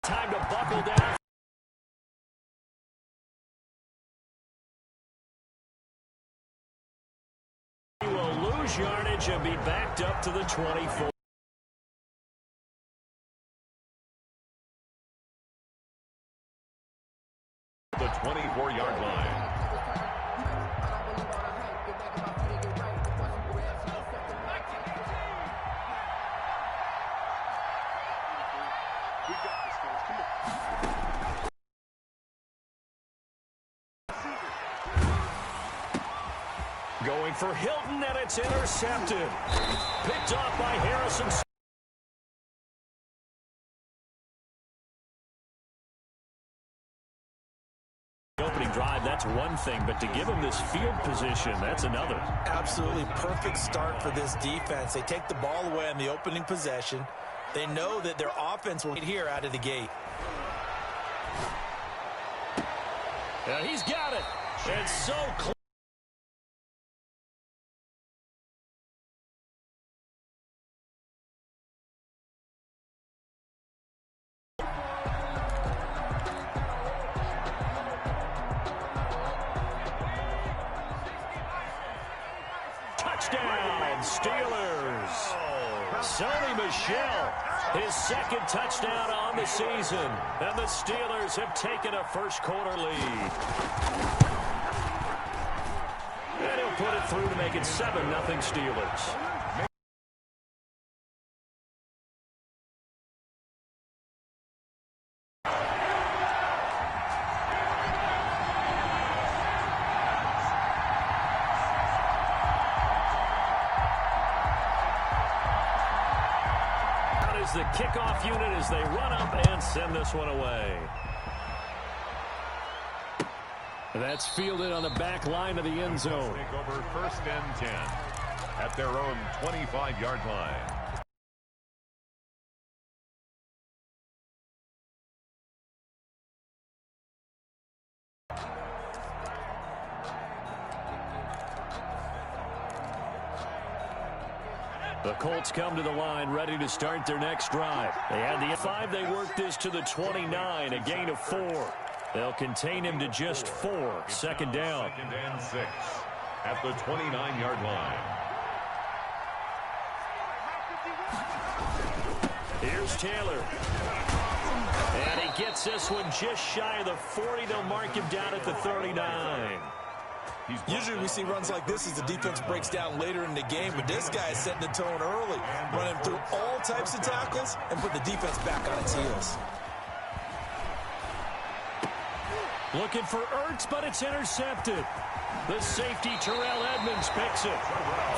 time to buckle down. He will lose yardage and be backed up to the 24. The 24-yard line. Going for Hilton, and it's intercepted. Picked off by Harrison. Opening drive, that's one thing, but to give him this field position, that's another. Absolutely perfect start for this defense. They take the ball away on the opening possession. They know that their offense will get here out of the gate. And he's got it. It's so close. Touchdown, Steelers. Sony Michel, his second touchdown on the season. And the Steelers have taken a first-quarter lead. And he'll put it through to make it 7-0 Steelers. The kickoff unit as they run up and send this one away. That's fielded on the back line of the end zone. Take over 1st and 10 at their own 25-yard line. The Colts come to the line ready to start their next drive. They had the 5. They worked this to the 29, a gain of 4. They'll contain him to just 4. Second down. 2nd and 6 at the 29-yard line. Here's Taylor. And he gets this one just shy of the 40. They'll mark him down at the 39. Usually we see runs like this as the defense breaks down later in the game, but this guy is setting the tone early, running through all types of tackles and put the defense back on its heels. Looking for Ertz, but it's intercepted. The safety, Terrell Edmonds, picks it.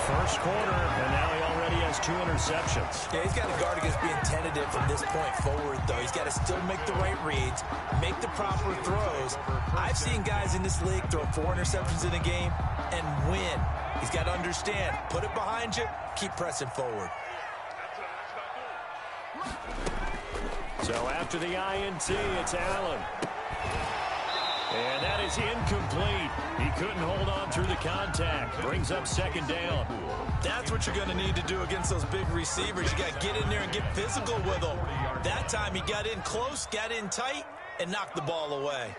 First quarter, and now he already has 2 interceptions. Yeah, he's got to guard against being tentative from this point forward, though. He's got to still make the right reads, make the proper throws. I've seen guys in this league throw 4 interceptions in a game and win. He's got to understand, put it behind you, keep pressing forward. So after the INT, it's Allen. And that is incomplete. He couldn't hold on through the contact. Brings up second down. That's what you're going to need to do against those big receivers. You got to get in there and get physical with them. That time he got in close, got in tight, and knocked the ball away.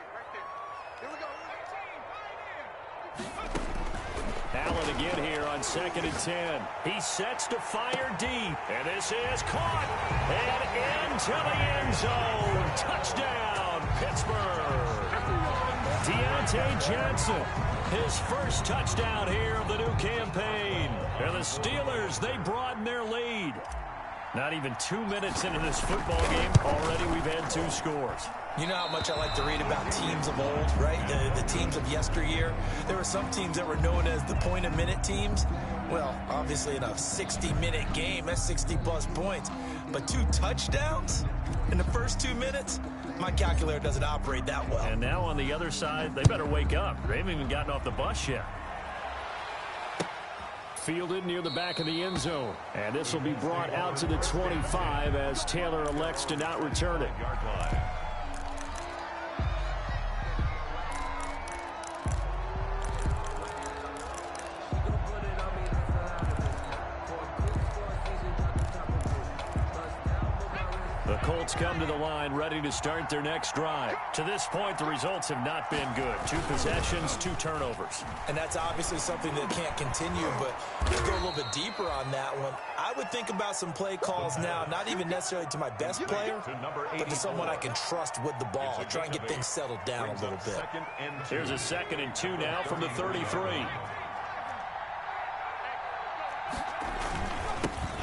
Allen again here on 2nd and 10. He sets to fire deep. And this is caught. And into the end zone. Touchdown, Pittsburgh. Deontay Johnson, his first touchdown here of the new campaign. And the Steelers, they broaden their lead. Not even 2 minutes into this football game, already we've had 2 scores. You know how much I like to read about teams of old, right? The teams of yesteryear. There were some teams that were known as the point-a-minute teams. Well, obviously in a 60-minute game, that's 60-plus points. But 2 touchdowns in the first 2 minutes? My calculator doesn't operate that well. And now on the other side, they better wake up. They haven't even gotten off the bus yet. Fielded near the back of the end zone. And this will be brought out to the 25 as Taylor elects to not return it. The Colts come to the line ready to start their next drive. To this point, the results have not been good. 2 possessions, 2 turnovers. And that's obviously something that can't continue, but to go a little bit deeper on that one, I would think about some play calls now, not even necessarily to my best player, but to someone I can trust with the ball. Try and get things settled down a little bit. Here's a 2nd and 2 now from the 33.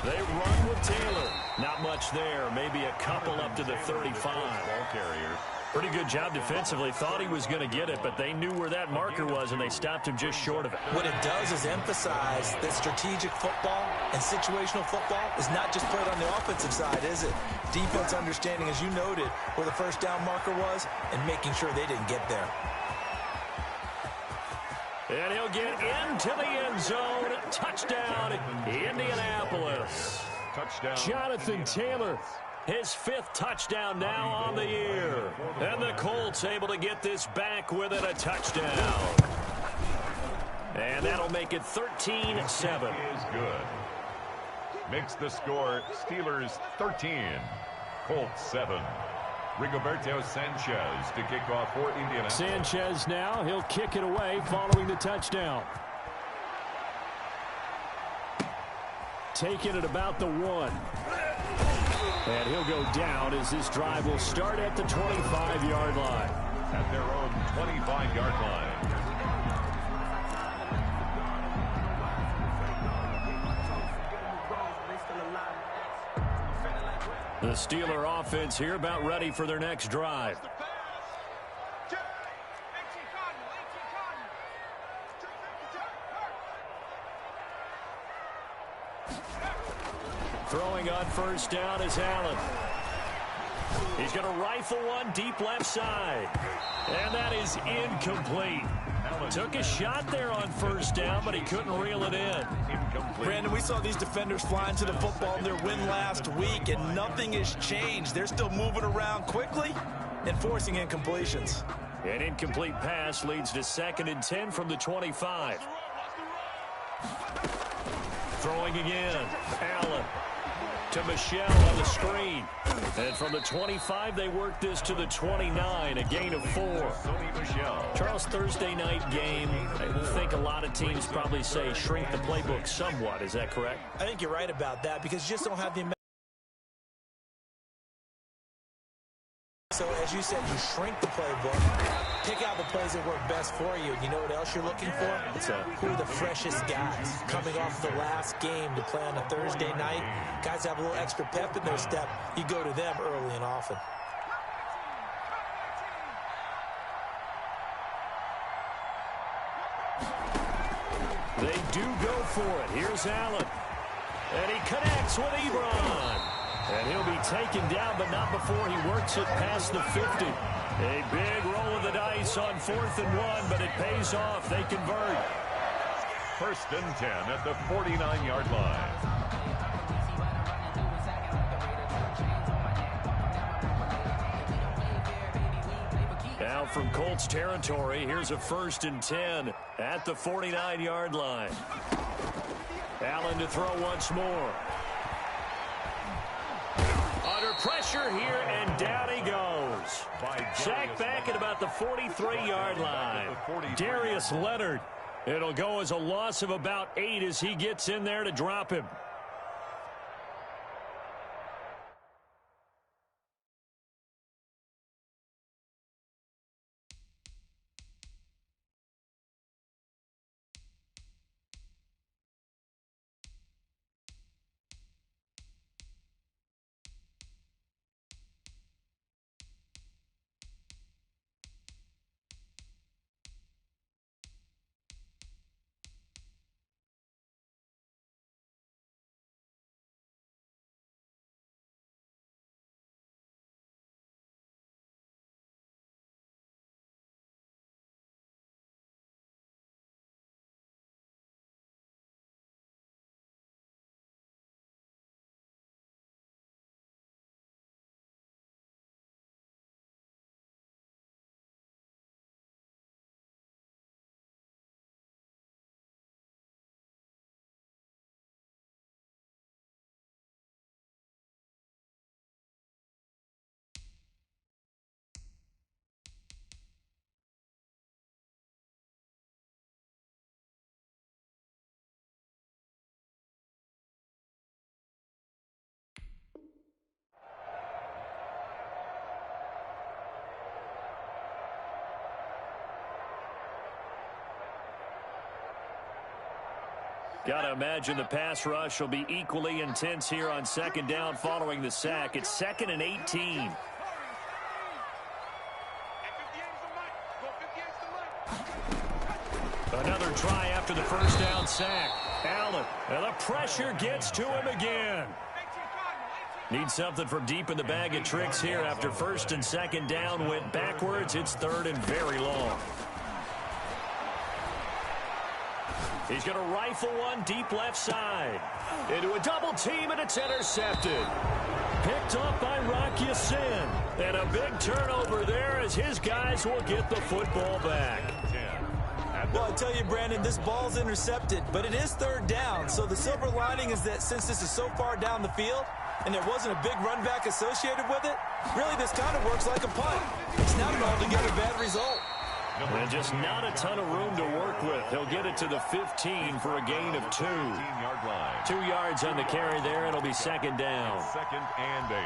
They run with Taylor. Not much there. Maybe a couple up to the 35. Ball carrier. Pretty good job defensively. Thought he was going to get it, but they knew where that marker was, and they stopped him just short of it. What it does is emphasize that strategic football and situational football is not just played on the offensive side, is it? Defense understanding, as you noted, where the first down marker was and making sure they didn't get there. And he'll get into the end zone. Touchdown, Indianapolis. Touchdown. Jonathan Taylor, his 5th touchdown now on the year. And the Colts able to get this back within a touchdown. And that'll make it 13-7. Is good. Makes the score Steelers 13, Colts 7. Rigoberto Sanchez to kick off for Indiana. Sanchez now, he'll kick it away following the touchdown. Taking it about the 1. And he'll go down as this drive will start at the 25-yard line. At their own 25-yard line. The Steeler offense here about ready for their next drive. Throwing on first down is Allen. He's going to rifle one deep left side. And that is incomplete. Took a shot there on first down, but he couldn't reel it in. Brandon, we saw these defenders flying to the football in their win last week, and nothing has changed. They're still moving around quickly and forcing incompletions. An incomplete pass leads to 2nd and 10 from the 25. Throwing again. Allen to Michel on the screen. And from the 25, they work this to the 29, a gain of 4. Charles, Thursday night game, I think a lot of teams probably say shrink the playbook somewhat. Is that correct? I think you're right about that because you just don't have the... So, as you said, you shrink the playbook, pick out the plays that work best for you. You know what else you're looking for? Who are the freshest guys coming off the last game to play on a Thursday night? Guys have a little extra pep in their step. You go to them early and often. They do go for it. Here's Allen. And he connects with Ebron. And he'll be taken down, but not before he works it past the 50. A big roll of the dice on 4th and 1, but it pays off. They convert. 1st and 10 at the 49-yard line. Now from Colts territory, here's a 1st and 10 at the 49-yard line. Allen to throw once more. Under pressure here, and down he goes. Sacked back at about the 43-yard line. Darius Leonard. It'll go as a loss of about 8 as he gets in there to drop him. Got to imagine the pass rush will be equally intense here on second down following the sack. It's 2nd and 18. Another try after the first down sack. Allen, and the pressure gets to him again. Need something from deep in the bag of tricks here after first and second down went backwards. It's 3rd and very long. He's going to rifle one deep left side. Into a double team, and it's intercepted. Picked off by Rock Ya-Sin. And a big turnover there as his guys will get the football back. Well, I tell you, Brandon, this ball's intercepted, but it is 3rd down. So the silver lining is that since this is so far down the field and there wasn't a big run back associated with it, really this kind of works like a punt. It's not an altogether bad result. And just not a ton of room to work with. He'll get it to the 15 for a gain of 2. 15-yard line. 2 yards on the carry there. It'll be second down. 2nd and 8.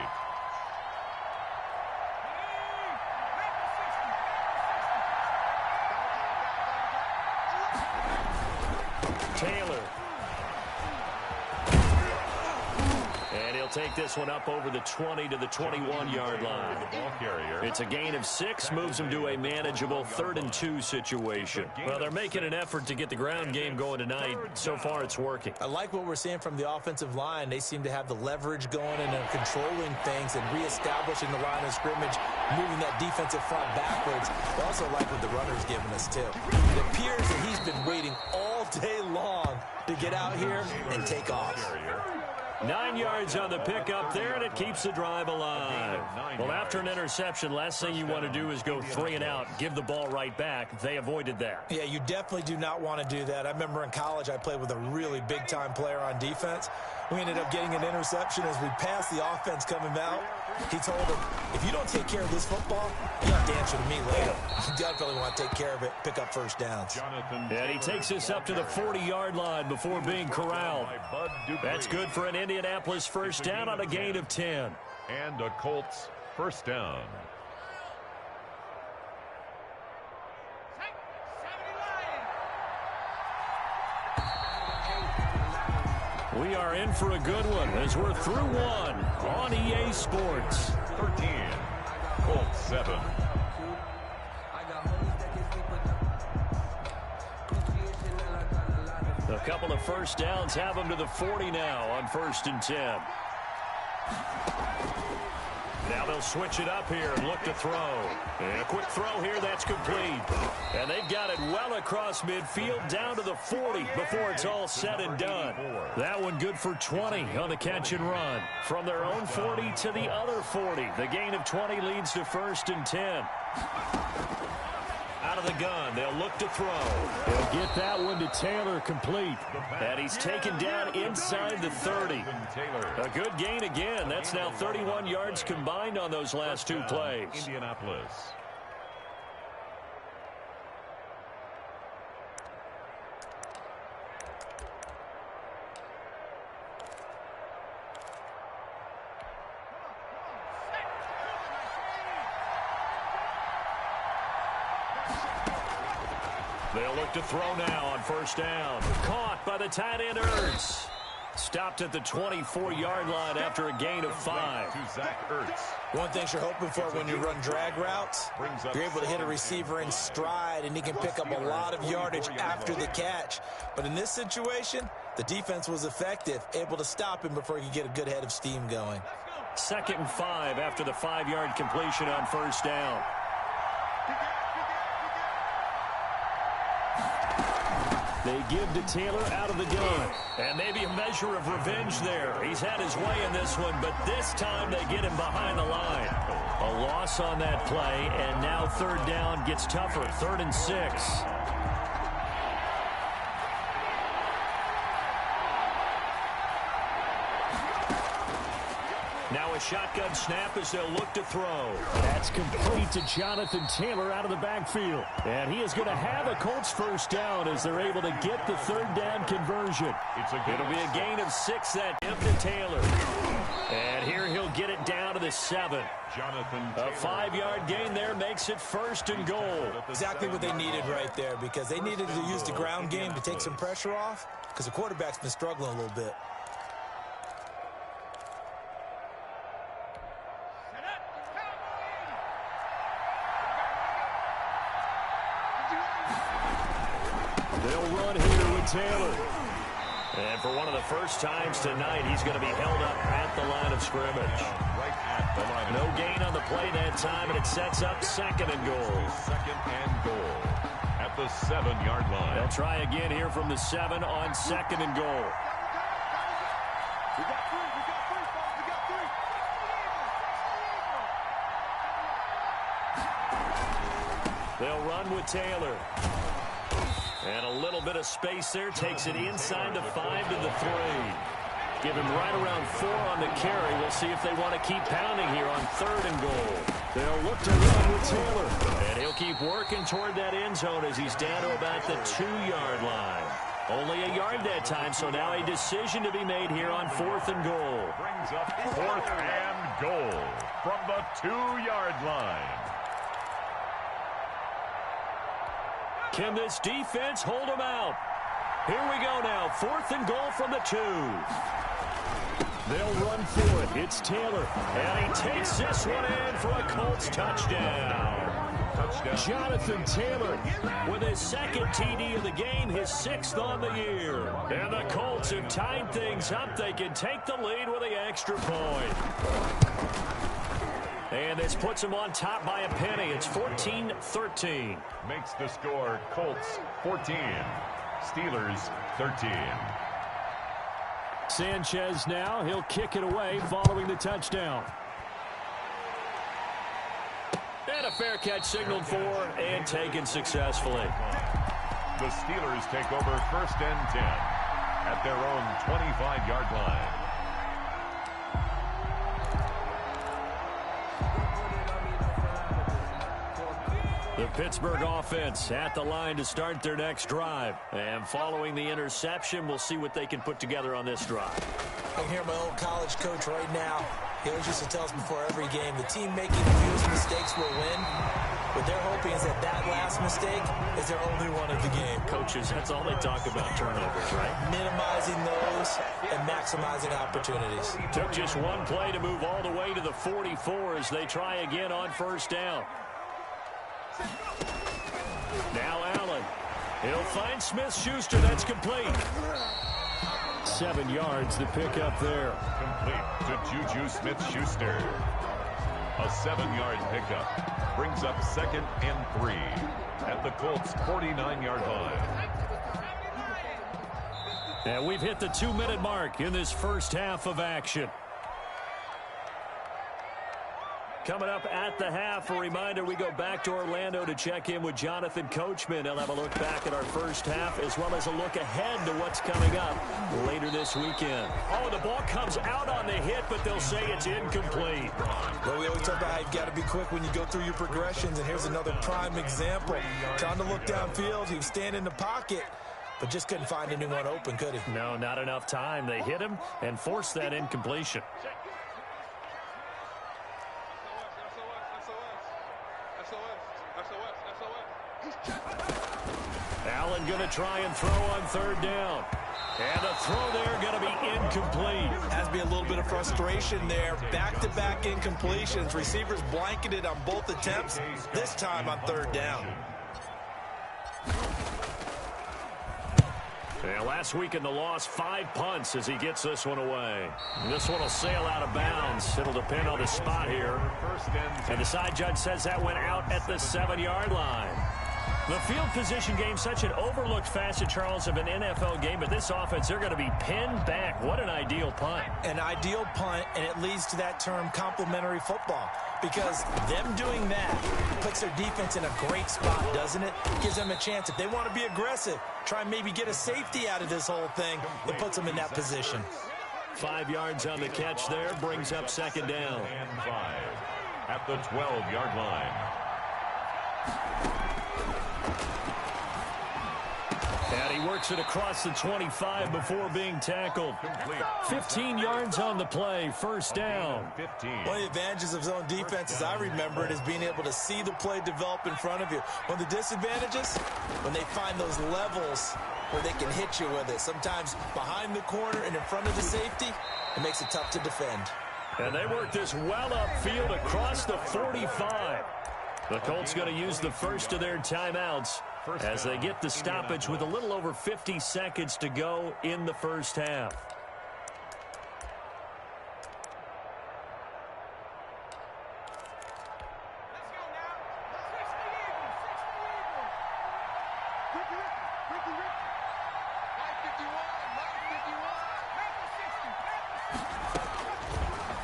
Taylor. And he'll take this one up over the 20 to the 21-yard line. The ball carrier. It's a gain of 6, moves them to a manageable 3rd and 2 situation. Well, they're making an effort to get the ground game going tonight. So far, it's working. I like what we're seeing from the offensive line. They seem to have the leverage going and they're controlling things and reestablishing the line of scrimmage, moving that defensive front backwards. I also like what the runner's giving us, too. It appears that he's been waiting all day long to get out here and take off. 9 yards on the pickup there, and it keeps the drive alive. Well, after an interception, last thing you want to do is go 3 and out, give the ball right back. They avoided that. Yeah, you definitely do not want to do that. I remember in college I played with a really big-time player on defense. We ended up getting an interception as we passed the offense coming out. He told him, if you don't take care of this football, you have to answer to me later. You definitely want to take care of it, pick up first downs. And he takes this up to the 40-yard line before being corralled. That's good for an Indianapolis first down on a gain of 10. And a Colts first down. We are in for a good one as we're through one on EA Sports. 13, Colts 7. A couple of first downs have them to the 40 now on 1st and 10. Now they'll switch it up here and look to throw. And a quick throw here, that's complete. And they've got it well across midfield down to the 40 before it's all said and done. That one good for 20 on the catch and run. From their own 40 to the other 40. The gain of 20 leads to 1st and 10. Out of the gun, they'll look to throw. They'll get that one to Taylor complete. And he's taken down inside the 30. A good gain again. That's now 31 yards combined on those last 2 plays. Indianapolis. They'll look to throw now on 1st down. Caught by the tight end Ertz. Stopped at the 24-yard line after a gain of 5. To Zach Ertz. One thing you're hoping for when you run drag routes, you're able to hit a receiver in stride, and he can pick up a lot of yardage after the catch. But in this situation, the defense was effective, able to stop him before he could get a good head of steam going. 2nd and 5 after the 5-yard completion on 1st down. They give to Taylor out of the gun. And maybe a measure of revenge there. He's had his way in this one, but this time they get him behind the line. A loss on that play, and now 3rd down gets tougher. 3rd and 6. Now a shotgun snap as they'll look to throw. That's complete to Jonathan Taylor out of the backfield. And he is going to have a Colts first down as they're able to get the 3rd down conversion. It'll be a gain of 6 that tip to Taylor. And here he'll get it down to the the 7. A 5-yard gain there makes it 1st and goal. Exactly what they needed right there, because they needed to use the ground game to take some pressure off, because the quarterback's been struggling a little bit. They'll run here with Taylor. And for one of the first times tonight, he's going to be held up at the line of scrimmage. No gain on the play that time, and it sets up 2nd and goal. 2nd and goal at the 7-yard line. They'll try again here from the 7 on 2nd and goal. They'll run with Taylor. And a little bit of space there. Takes it inside the 5 to the 3. Give him right around 4 on the carry. We'll see if they want to keep pounding here on 3rd and goal. They'll look to run with Taylor. And he'll keep working toward that end zone as he's down to about the 2-yard line. Only a yard that time, so now a decision to be made here on 4th and goal. Brings up 4th and goal from the 2-yard line. Can this defense hold them out? Here we go now. 4th and goal from the 2. They'll run for it. It's Taylor. And he takes this one in for a Colts touchdown. Jonathan Taylor with his 2nd TD of the game, his 6th on the year. And the Colts have tied things up. They can take the lead with the extra point. And this puts them on top by a penny. It's 14-13. Makes the score Colts 14, Steelers 13. Sanchez now. He'll kick it away following the touchdown. And a fair catch signaled for and taken successfully. The Steelers take over 1st and 10 at their own 25-yard line. The Pittsburgh offense at the line to start their next drive. And following the interception, we'll see what they can put together on this drive. I can hear my old college coach right now. He always used to tell us before every game, the team making the fewest mistakes will win. What they're hoping is that that last mistake is their only one of the game. Coaches, that's all they talk about, turnovers, right? Minimizing those and maximizing opportunities. Took just one play to move all the way to the 44 as they try again on 1st down. Now Allen. He'll find Smith-Schuster. That's complete. 7 yards to pick up there. Complete to Juju Smith-Schuster. A 7-yard pickup brings up 2nd and 3 at the Colts' 49-yard line. And we've hit the 2-minute mark in this first half of action. Coming up at the half, a reminder, we go back to Orlando to check in with Jonathan Coachman. He'll have a look back at our first half as well as a look ahead to what's coming up later this weekend. Oh, the ball comes out on the hit, but they'll say it's incomplete. Well, we always talk about how you've got to be quick when you go through your progressions, and here's another prime example. Trying to look downfield, he was standing in the pocket, but just couldn't find anyone open, could he? No, not enough time. They hit him and forced that incompletion. Allen going to try and throw on 3rd down. And the throw there going to be incomplete. Has to be a little bit of frustration there. Back-to-back incompletions. Receivers blanketed on both attempts, this time on 3rd down. Yeah, last week in the loss, 5 punts as he gets this one away. This one will sail out of bounds. It'll depend on the spot here. And the side judge says that went out at the 7-yard line. The field position game, such an overlooked facet, Charles, of an NFL game, but this offense, they're going to be pinned back. What an ideal punt. An ideal punt, and it leads to that term complementary football, because them doing that puts their defense in a great spot, doesn't it? Gives them a chance. If they want to be aggressive, try and maybe get a safety out of this whole thing, it puts them in that position. 5 yards on the catch there, brings up 2nd down. And 5 at the 12-yard line. And he works it across the 25 before being tackled. 15 yards on the play, first down. One of the advantages of zone defense, as I remember it, is being able to see the play develop in front of you. One of the disadvantages, when they find those levels where they can hit you with it. Sometimes behind the corner and in front of the safety, it makes it tough to defend. And they work this well upfield across the 45. The Colts going to use the first of their timeouts as they get the stoppage with a little over 50 seconds to go in the first half.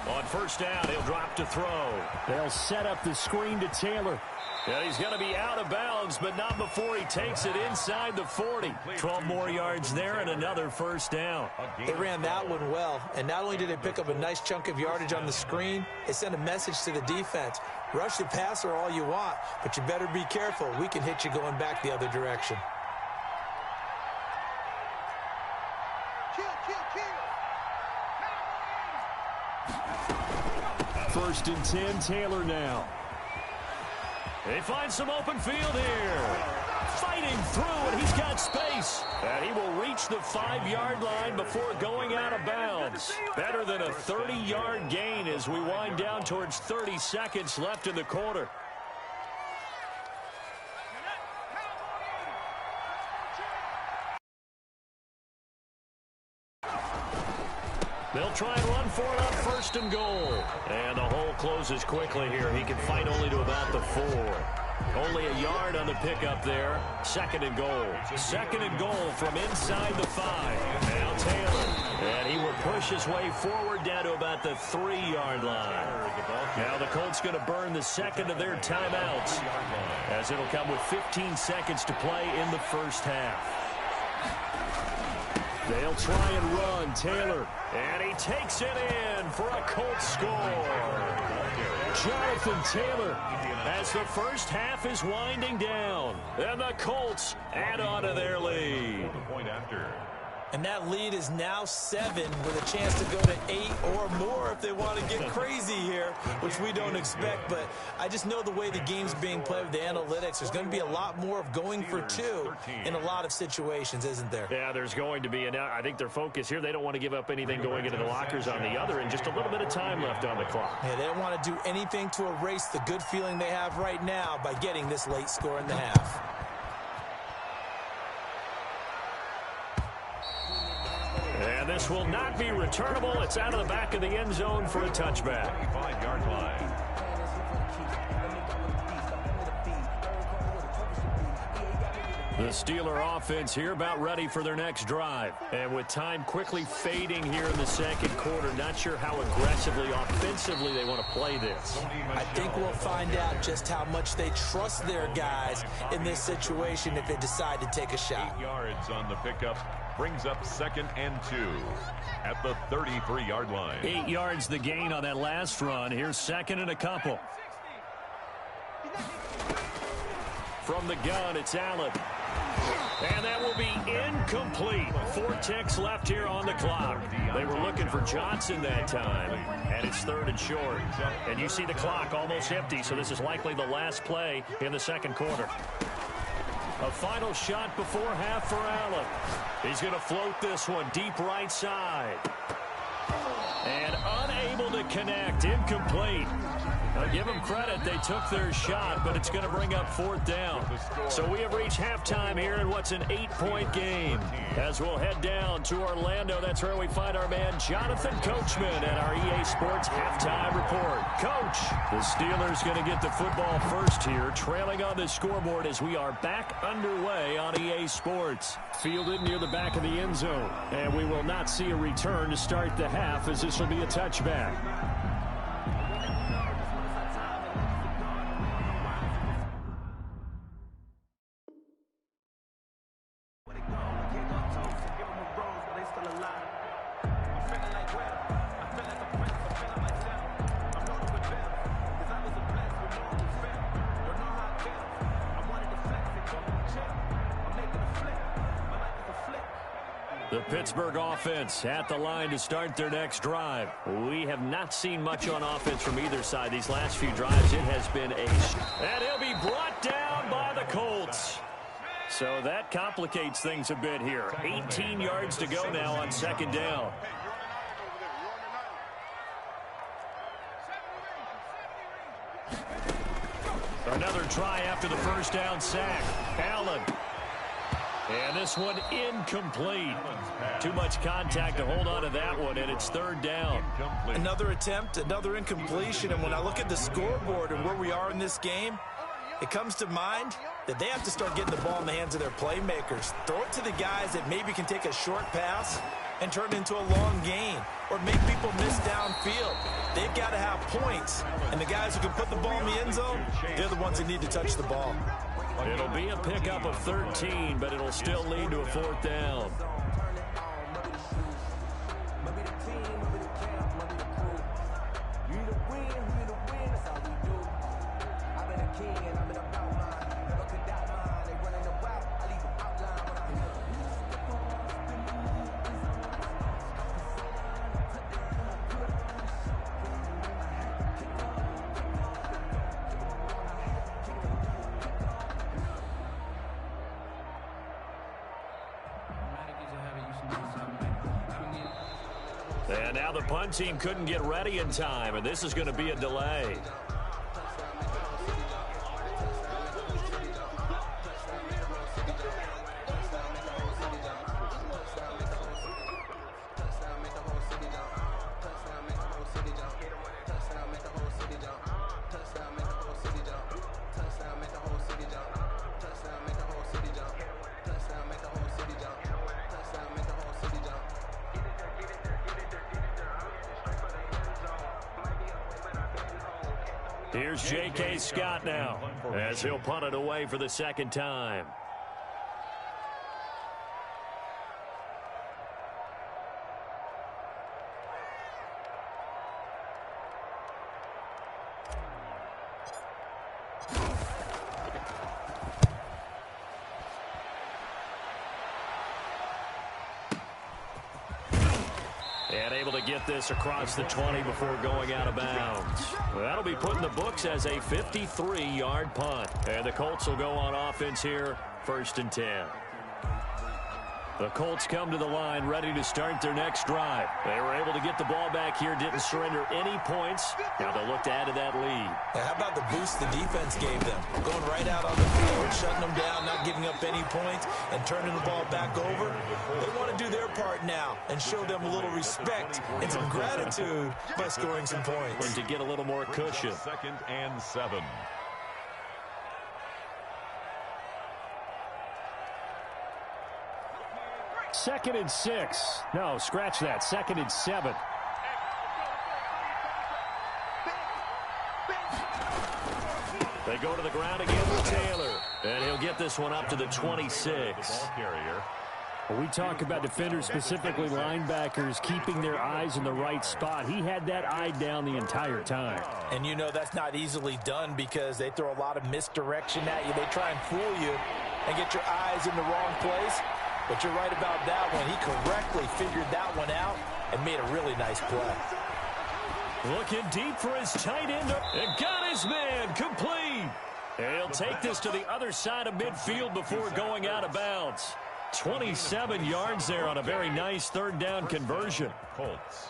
On first down, he'll drop to throw. They'll set up the screen to Taylor. And he's going to be out of bounds, but not before he takes it inside the 40. 12 more yards there and another first down. They ran that one well, and not only did they pick up a nice chunk of yardage on the screen, they sent a message to the defense. Rush the passer all you want, but you better be careful. We can hit you going back the other direction. First and 10, Taylor now. They find some open field here. Fighting through, and he's got space. And he will reach the 5-yard line before going out of bounds. Better than a 30-yard gain as we wind down towards 30 seconds left in the quarter. They'll try and run for it on first and goal. And the hole closes quickly here. He can fight only to about the 4. Only a yard on the pickup there. Second and goal. Second and goal from inside the 5. Now Taylor. And he will push his way forward down to about the 3-yard line. Now the Colts going to burn the second of their timeouts, as it'll come with 15 seconds to play in the first half. They'll try and run. Taylor. And he takes it in for a Colts score. Jonathan Taylor, as the first half is winding down. And the Colts add on to their lead. And that lead is now 7 with a chance to go to 8 or more if they want to get crazy here, which we don't expect. But I just know the way the game's being played with the analytics, there's going to be a lot more of going for 2 in a lot of situations, isn't there? Yeah, there's going to be. And I think their focus here, they don't want to give up anything going into the lockers on the other, and just a little bit of time left on the clock. Yeah, they don't want to do anything to erase the good feeling they have right now by getting this late score in the half. And this will not be returnable. It's out of the back of the end zone for a touchback. 5-yard line. The Steeler offense here about ready for their next drive. And with time quickly fading here in the second quarter, not sure how aggressively, offensively they want to play this. I think we'll find out just how much they trust their guys in this situation if they decide to take a shot. 8 yards on the pickup brings up 2nd and 2 at the 33-yard line. 8 yards the gain on that last run. Here's 2nd and a couple. From the gun, it's Allen. And that will be incomplete. 4 ticks left here on the clock. They were looking for Johnson that time, and it's 3rd and short. And you see the clock almost empty, so this is likely the last play in the second quarter. A final shot before half for Allen. He's going to float this one deep right side. And unable to connect, incomplete. I'll give them credit, they took their shot, but it's going to bring up 4th down. So we have reached halftime here in what's an 8-point game. As we'll head down to Orlando, that's where we find our man Jonathan Coachman at our EA Sports Halftime Report. Coach, the Steelers going to get the football first here, trailing on the scoreboard as we are back underway on EA Sports. Fielded near the back of the end zone, and we will not see a return to start the half as this will be a touchback. Pittsburgh offense at the line to start their next drive. We have not seen much on offense from either side. These last few drives, it has been and he'll be brought down by the Colts. So that complicates things a bit here. 18 yards to go now on second down. Another try after the first down sack. Allen. And this one incomplete. Too much contact to hold on to that one, and it's third down. Another attempt, another incompletion, and when I look at the scoreboard and where we are in this game, it comes to mind that they have to start getting the ball in the hands of their playmakers. Throw it to the guys that maybe can take a short pass and turn it into a long gain or make people miss downfield. They've got to have points, and the guys who can put the ball in the end zone, they're the ones that need to touch the ball. It'll be a pickup of 13, but it'll still lead to a fourth down. And now the punt team couldn't get ready in time, and this is going to be a delay. Here's J.K. Scott now as he'll punt it away for the second time. And able to get this across the 20 before going out of bounds. Well, that'll be put in the books as a 53-yard punt. And the Colts will go on offense here, 1st and 10. The Colts come to the line ready to start their next drive. They were able to get the ball back here, didn't surrender any points. Now they'll look to add to that lead. Now, how about the boost the defense gave them? Going right out on the field, shutting them down, not giving up any points, and turning the ball back over. They want to do their part now and show them a little respect and some gratitude by scoring some points. And to get a little more cushion. 2nd and 7. Second and 6. No, scratch that. 2nd and 7. They go to the ground again with Taylor. And he'll get this one up to the 26. Ball carrier. We talk about defenders, specifically linebackers, keeping their eyes in the right spot. He had that eye down the entire time. And you know that's not easily done because they throw a lot of misdirection at you. They try and fool you and get your eyes in the wrong place. But you're right about that one. He correctly figured that one out and made a really nice play. Looking deep for his tight end. And got his man complete. He'll take this to the other side of midfield before going out of bounds. 27 yards there on a very nice 3rd down conversion. Colts.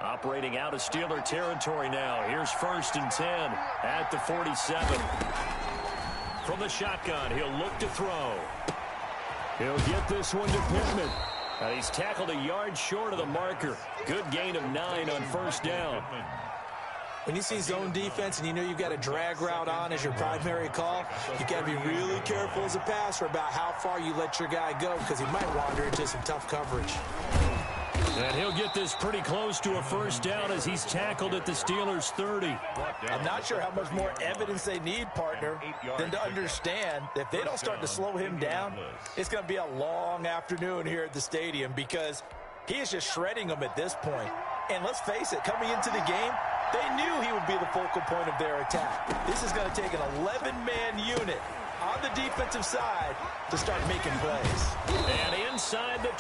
Operating out of Steeler territory now. Here's 1st and 10 at the 47. From the shotgun, he'll look to throw. He'll get this one to Pittman. He's tackled a yard short of the marker. Good gain of 9 on 1st down. When you see zone defense and you know you've got a drag route on as your primary call, you got to be really careful as a passer about how far you let your guy go because he might wander into some tough coverage. And he'll get this pretty close to a 1st down as he's tackled at the Steelers' 30. I'm not sure how much more evidence they need, partner, than to understand that if they don't start to slow him down, it's going to be a long afternoon here at the stadium because he is just shredding them at this point. And let's face it, coming into the game, they knew he would be the focal point of their attack. This is going to take an 11-man unit on the defensive side to start making plays. And inside the...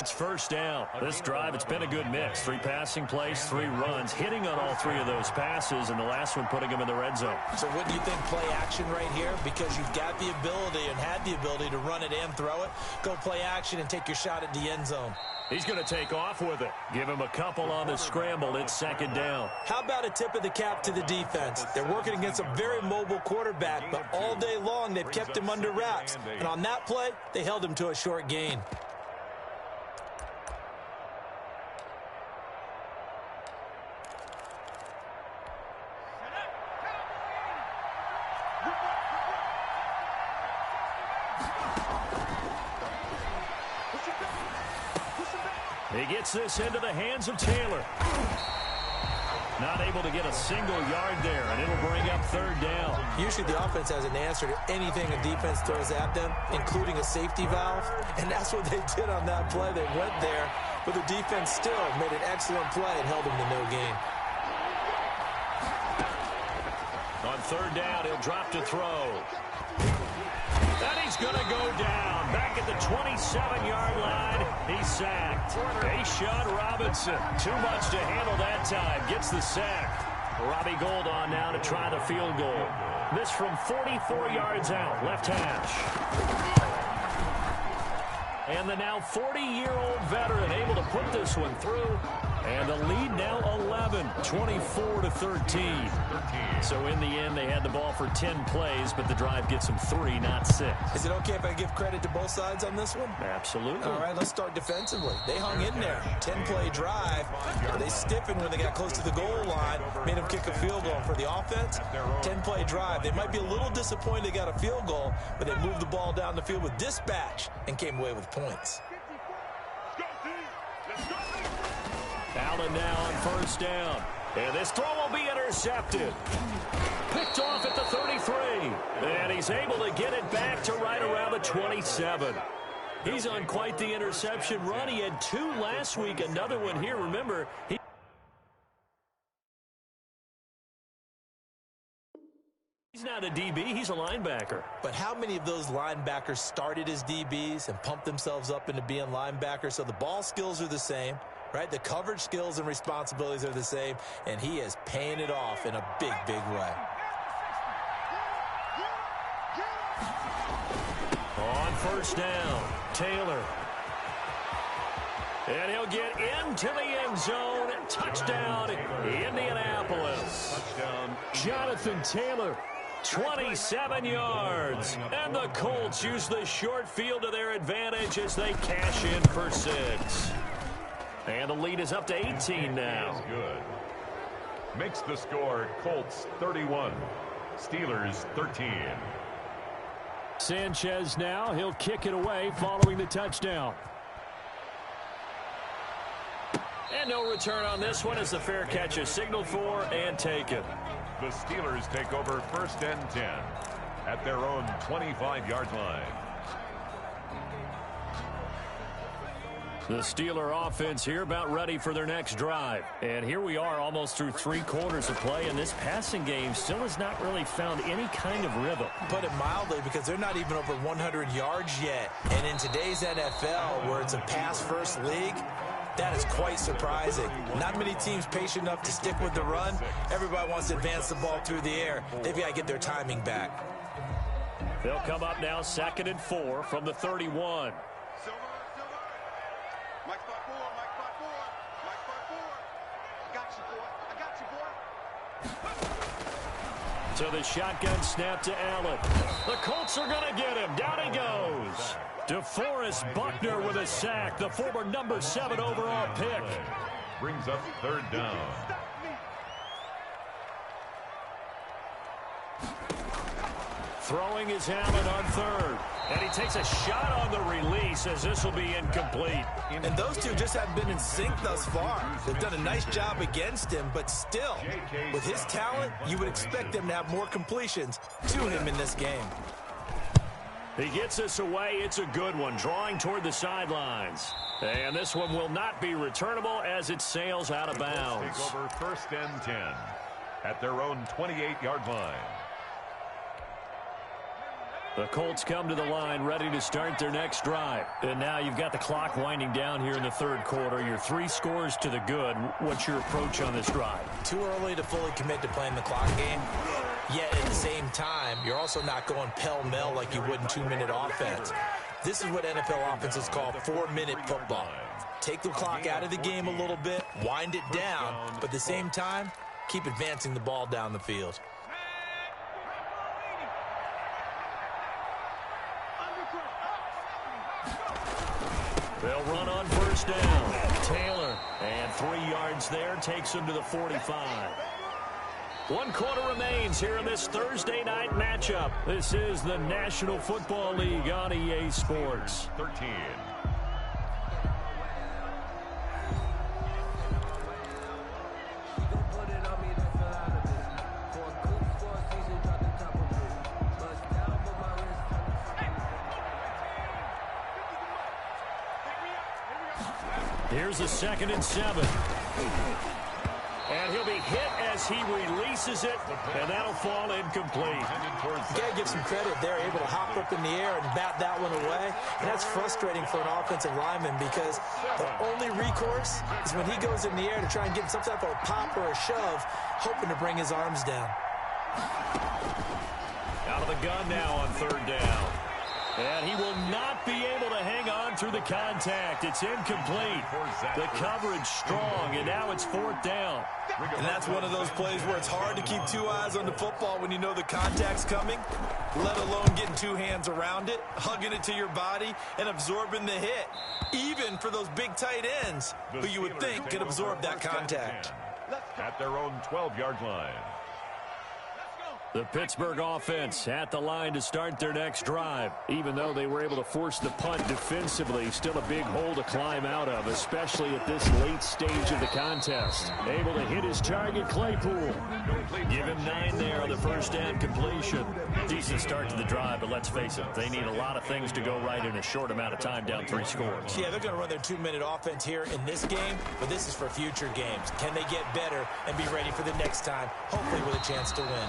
It's first down. This drive, it's been a good mix. 3 passing plays, 3 runs, hitting on all 3 of those passes, and the last one putting them in the red zone. So what do you think, play action right here? Because you've got the ability and had the ability to run it and throw it. Go play action and take your shot at the end zone. He's going to take off with it. Give him a couple on the scramble. It's second down. How about a tip of the cap to the defense? They're working against a very mobile quarterback, but all day long they've kept him under wraps. And on that play, they held him to a short gain. He gets this into the hands of Taylor. Not able to get a single yard there, and it'll bring up third down. Usually the offense has an answer to anything a defense throws at them, including a safety valve, and that's what they did on that play. They went there, but the defense still made an excellent play and held them to no gain. On third down, he'll drop to throw. And he's going to go down. Back at the 27-yard line, he's sacked. A'Shawn Robinson, too much to handle that time, gets the sack. Robbie Gould on now to try the field goal. This from 44 yards out, left hash. And the now 40-year-old veteran able to put this one through. And the lead now 11, 24-13. So in the end, they had the ball for 10 plays, but the drive gets them 3, not 6. Is it okay if I give credit to both sides on this one? Absolutely. All right, let's start defensively. They hung in there. 10-play drive. They stiffened when they got close to the goal line, made them kick a field goal. For the offense, 10-play drive. They might be a little disappointed they got a field goal, but they moved the ball down the field with dispatch and came away with points. Allen now on first down. And this throw will be intercepted. Picked off at the 33. And he's able to get it back to right around the 27. He's on quite the interception run. He had 2 last week, another one here. Remember, he's not a DB, he's a linebacker. But how many of those linebackers started as DBs and pumped themselves up into being linebackers? So the ball skills are the same, right? The coverage skills and responsibilities are the same, and he is paying it off in a big, big way. On first down, Taylor. And he'll get into the end zone. Touchdown, Indianapolis. Touchdown, Jonathan Taylor. 27 yards. And the Colts use the short field to their advantage as they cash in for 6. And the lead is up to 18 now. Good. Makes the score Colts 31, Steelers 13. Sanchez now. He'll kick it away following the touchdown. And no return on this one as the fair catch is signaled for and taken. The Steelers take over first and 10 at their own 25-yard line. The Steeler offense here about ready for their next drive. And here we are almost through 3 quarters of play, and this passing game still has not really found any kind of rhythm. Put it mildly, because they're not even over 100 yards yet. And in today's NFL, where it's a pass-first league, that is quite surprising. Not many teams patient enough to stick with the run. Everybody wants to advance the ball through the air. They've got to get their timing back. They'll come up now 2nd and 4 from the 31. To the shotgun snap to Allen. The Colts are going to get him. Down he goes. DeForest Buckner with a sack. The former number 7 overall pick. Brings up third down. Throwing is Allen on third. And he takes a shot on the release as this will be incomplete. And those two just haven't been in sync thus far. They've done a nice job against him, but still, with his talent, you would expect them to have more completions to him in this game. He gets this away. It's a good one, drawing toward the sidelines. And this one will not be returnable as it sails out of bounds. Take over 1st and 10 at their own 28-yard line. The Colts come to the line ready to start their next drive. And now you've got the clock winding down here in the third quarter. You're 3 scores to the good. What's your approach on this drive? Too early to fully commit to playing the clock game. Yet at the same time, you're also not going pell-mell like you would in 2-minute offense. This is what NFL offenses call 4-minute football. Take the clock out of the game a little bit, wind it down, but at the same time, keep advancing the ball down the field. They'll run on 1st down. Taylor, and 3 yards there, takes him to the 45. 1 quarter remains here in this Thursday night matchup. This is the National Football League on EA Sports. 13. Here's a 2nd and 7. And he'll be hit as he releases it, and that'll fall incomplete. You got to give some credit. They're able to hop up in the air and bat that one away. And that's frustrating for an offensive lineman because the only recourse is when he goes in the air to try and get some type of a pop or a shove, hoping to bring his arms down. Out of the gun now on 3rd down. And he will not be able to hang on through the contact. It's incomplete. The coverage strong, and now it's 4th down. And that's one of those plays where it's hard to keep 2 eyes on the football when you know the contact's coming, let alone getting 2 hands around it, hugging it to your body, and absorbing the hit, even for those big tight ends who you would think could absorb that contact. At their own 12-yard line. The Pittsburgh offense at the line to start their next drive. Even though they were able to force the punt defensively, still a big hole to climb out of, especially at this late stage of the contest. Able to hit his target, Claypool. Give him 9 there on the 1st down completion. Decent start to the drive, but let's face it, they need a lot of things to go right in a short amount of time, down 3 scores. Yeah, they're going to run their 2-minute offense here in this game, but this is for future games. Can they get better and be ready for the next time, hopefully with a chance to win?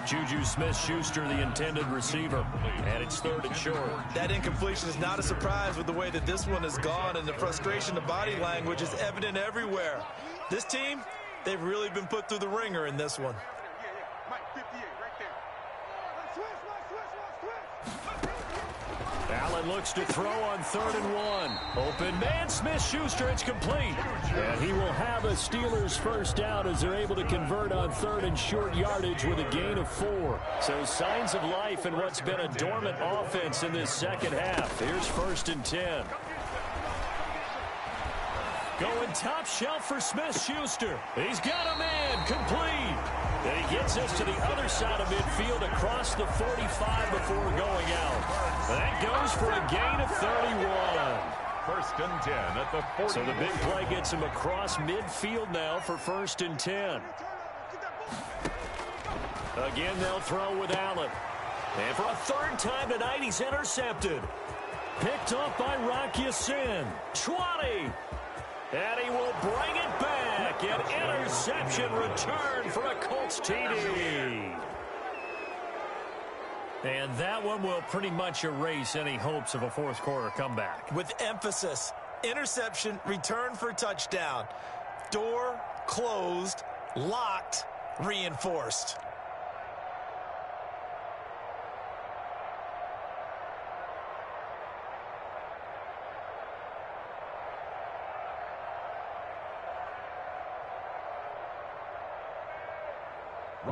Juju Smith-Schuster, the intended receiver, and it's 3rd and short. That incompletion is not a surprise with the way that this one has gone, and the frustration of body language is evident everywhere. This team, they've really been put through the ringer in this one. Allen looks to throw on 3rd and 1. Open man, Smith-Schuster, it's complete. And he will have a Steelers 1st down as they're able to convert on 3rd and short yardage with a gain of 4. So signs of life in what's been a dormant offense in this second half. Here's 1st and 10. Going top shelf for Smith-Schuster. He's got a man, complete. And he gets us to the other side of midfield across the 45 before going out. That goes for a gain of 31. 1st and 10 at the 40. So the big play gets him across midfield now for 1st and 10. Again, they'll throw with Allen. And for a 3rd time tonight, he's intercepted. Picked off by Rock Ya-Sin. 20. And he will bring it back. An interception return for a Colts TD. And that one will pretty much erase any hopes of a 4th quarter comeback. With emphasis, interception, return for touchdown. Door closed, locked, reinforced.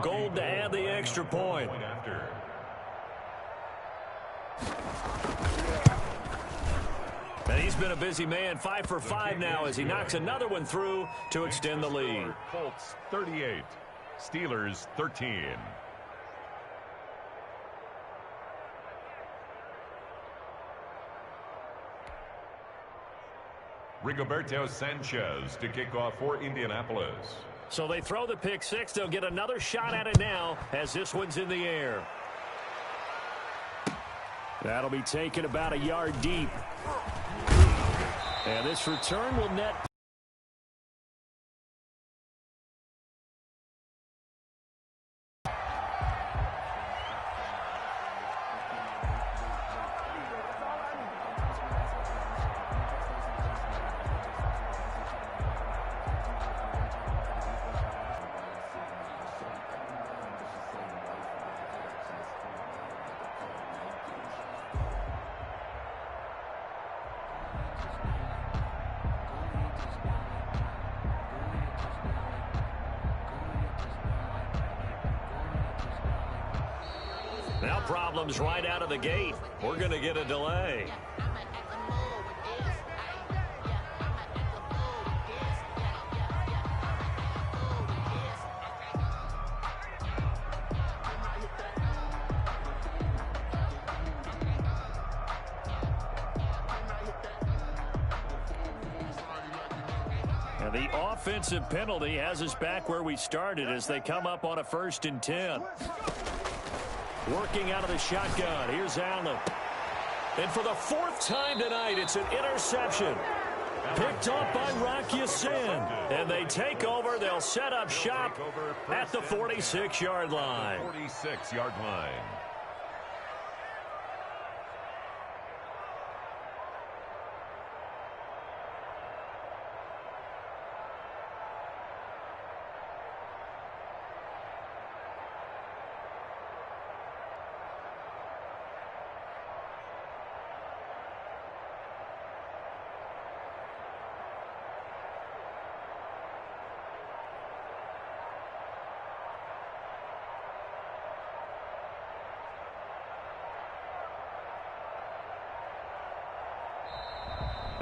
Gold to add the extra point. And he's been a busy man, 5 for 5 now as he knocks another one through to extend the lead. Colts 38, Steelers 13. Rigoberto Sanchez to kick off for Indianapolis. So they throw the pick 6. They'll get another shot at it now as this one's in the air. That'll be taken about a yard deep. And this return will net. Now problems right out of the gate. We're going to get a delay. And the offensive penalty has us back where we started as they come up on a 1st and 10. Working out of the shotgun. Here's Allen. And for the 4th time tonight, it's an interception. Picked up by Rock Ya-Sin. And they take over. They'll set up shop at the 46-yard line. 46-yard line.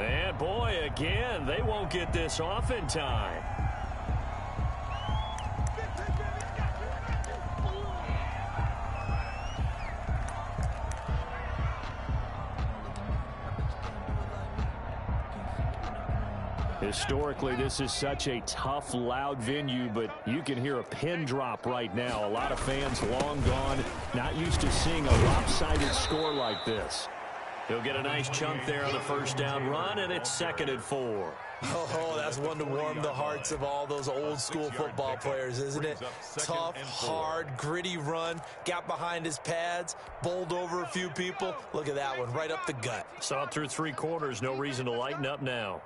And boy, again, they won't get this off in time. Historically, this is such a tough, loud venue, but you can hear a pin drop right now. A lot of fans long gone, not used to seeing a lopsided score like this. He'll get a nice chunk there on the 1st down run, and it's 2nd and 4. Oh, that's one to warm the hearts of all those old-school football players, isn't it? Tough, hard, gritty run, got behind his pads, bowled over a few people. Look at that one, right up the gut. Saw it through 3 quarters, no reason to lighten up now.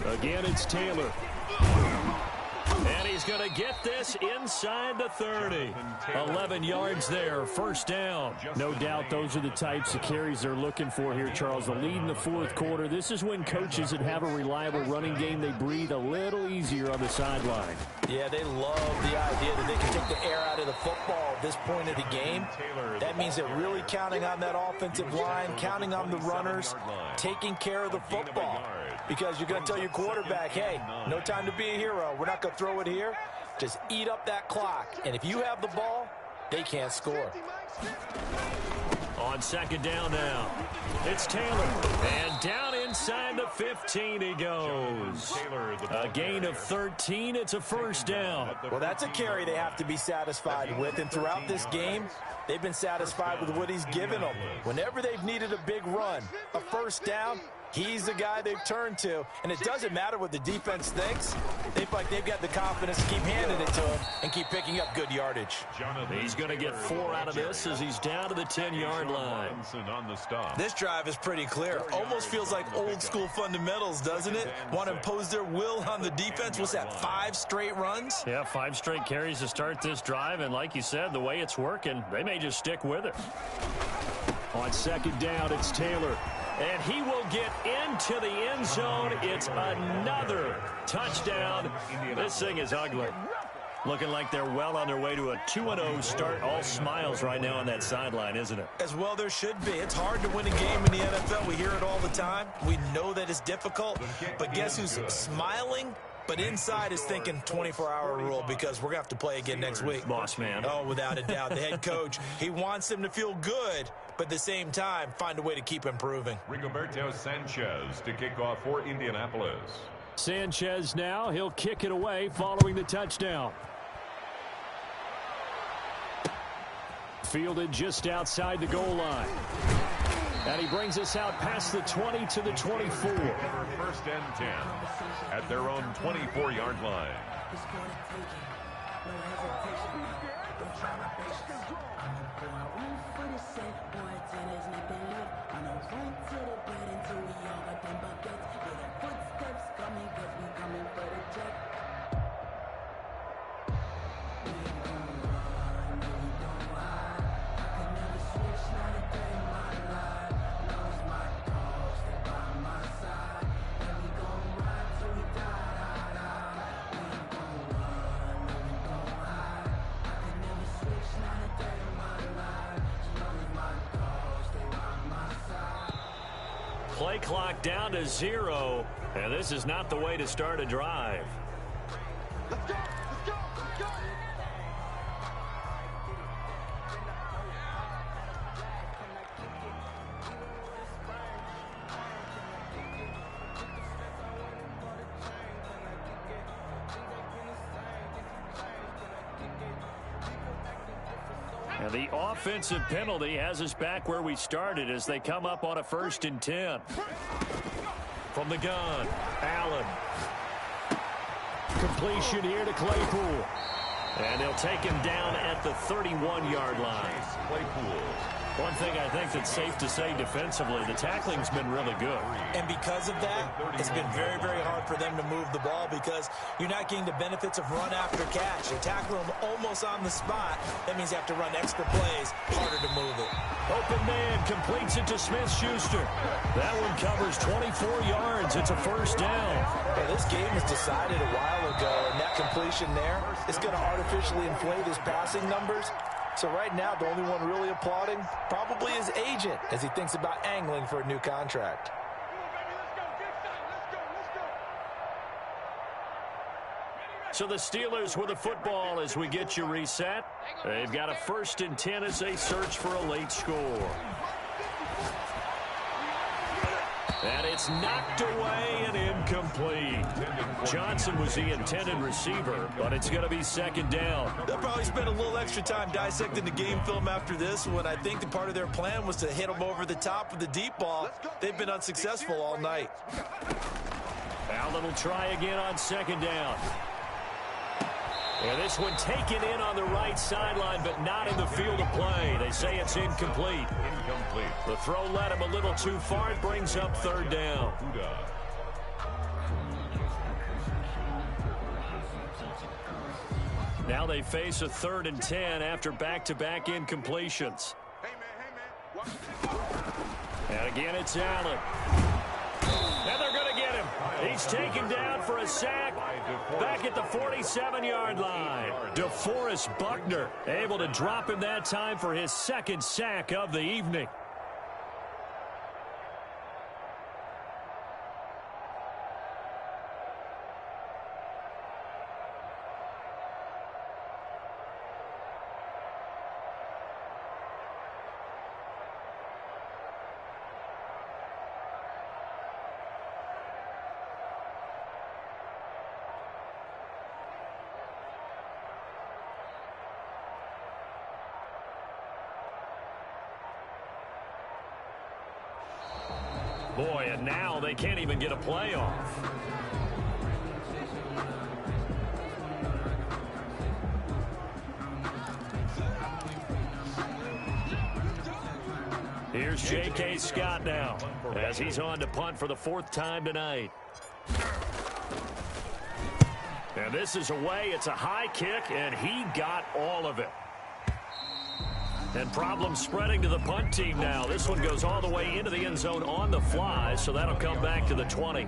Again, it's Taylor. And he's going to get this inside the 30. 11 yards there, 1st down. No doubt those are the types of carries they're looking for here, Charles. The lead in the 4th quarter. This is when coaches that have a reliable running game, they breathe a little easier on the sideline. Yeah, they love the idea that they can take the air out of the football at this point of the game. That means they're really counting on that offensive line, counting on the runners, taking care of the football. Because you're going to tell your quarterback, hey, no time to be a hero. We're not going to throw it here. Just eat up that clock. And if you have the ball, they can't score. On 2nd down now, it's Taylor. And down inside the 15 he goes. A gain of 13. It's a 1st down. Well, that's a carry they have to be satisfied with. And throughout this game, they've been satisfied with what he's given them. Whenever they've needed a big run, a 1st down, he's the guy they've turned to. And it doesn't matter what the defense thinks. They feel like they've got the confidence to keep handing it to him and keep picking up good yardage. He's going to get 4 out of this as he's down to the 10-yard line. This drive is pretty clear. Almost feels like old-school fundamentals, doesn't it? Want to impose their will on the defense. What's that, 5 straight runs? Yeah, 5 straight carries to start this drive. And like you said, the way it's working, they may just stick with it. On 2nd down, it's Taylor. And he will get into the end zone. It's another touchdown. This thing is ugly. Looking like they're well on their way to a 2-0 start. All smiles right now on that sideline, isn't it? As well there should be. It's hard to win a game in the NFL. We hear it all the time. We know that it's difficult. But guess who's smiling? But inside is thinking 24-hour rule because we're going to have to play again next week. Boss man. Oh, without a doubt. The head coach, he wants them to feel good, but at the same time, find a way to keep improving. Rigoberto Sanchez to kick off for Indianapolis. Sanchez now. He'll kick it away following the touchdown. Fielded just outside the goal line. And he brings us out past the 20 to the 24. First and 10 at their own 24-yard line. Play clock down to 0, and this is not the way to start a drive. Let's go! Let's go! Let's go! And the offensive penalty has us back where we started as they come up on a 1st and 10. From the gun, Allen. Completion here to Claypool. And they'll take him down at the 31-yard line. Claypool. One thing I think that's safe to say defensively, the tackling's been really good. And because of that, it's been very, very hard for them to move the ball because you're not getting the benefits of run after catch. They tackle them almost on the spot. That means you have to run extra plays, harder to move it. Open man completes it to Smith-Schuster. That one covers 24 yards. It's a 1st down. Hey, this game was decided a while ago, and that completion there is going to artificially inflate his passing numbers. So right now, the only one really applauding probably his agent as he thinks about angling for a new contract. So the Steelers with the football as we get you reset. They've got a 1st and 10 as they search for a late score. And it's knocked away and incomplete. Johnson was the intended receiver, but it's going to be 2nd down. They'll probably spend a little extra time dissecting the game film after this one. I think the part of their plan was to hit them over the top with the deep ball. They've been unsuccessful all night. Allen will try again on 2nd down. And this one taken in on the right sideline, but not in the field of play. They say it's incomplete. Incomplete. The throw led him a little too far. It brings up 3rd down. Now they face a 3rd and 10 after back-to-back incompletions. And again, it's Allen. And they're going to get him. He's taken down for a sack back at the 47-yard line. DeForest Buckner able to drop him that time for his 2nd sack of the evening. Boy, and now they can't even get a playoff. Here's J.K. Scott now as he's on to punt for the 4th time tonight. And this is away. It's a high kick, and he got all of it. And problems spreading to the punt team now. This one goes all the way into the end zone on the fly, so that'll come back to the 20.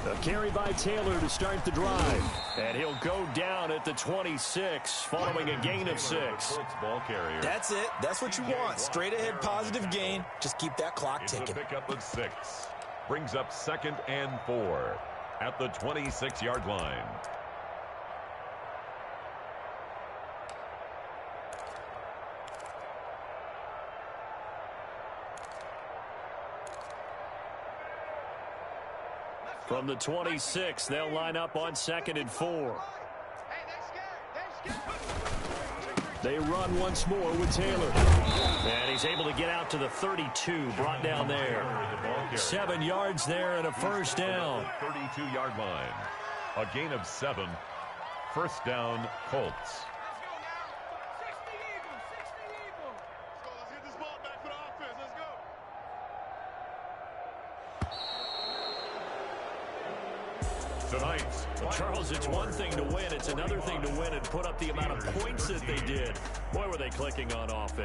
A carry by Taylor to start the drive. And he'll go down at the 26 following a gain of 6. Ball carrier. That's it. That's what you want. Straight ahead positive gain. Just keep that clock It's a ticking. pickup of 6. Brings up 2nd and 4 at the 26-yard line. From the 26, they'll line up on 2nd and 4. They run once more with Taylor. And he's able to get out to the 32, brought down there. 7 yards there and a first down. 32-yard line. A gain of 7. First down, Colts. Tonight, Charles, it's one thing to win. It's another thing to win and put up the amount of points that they did. Boy, were they clicking on offense.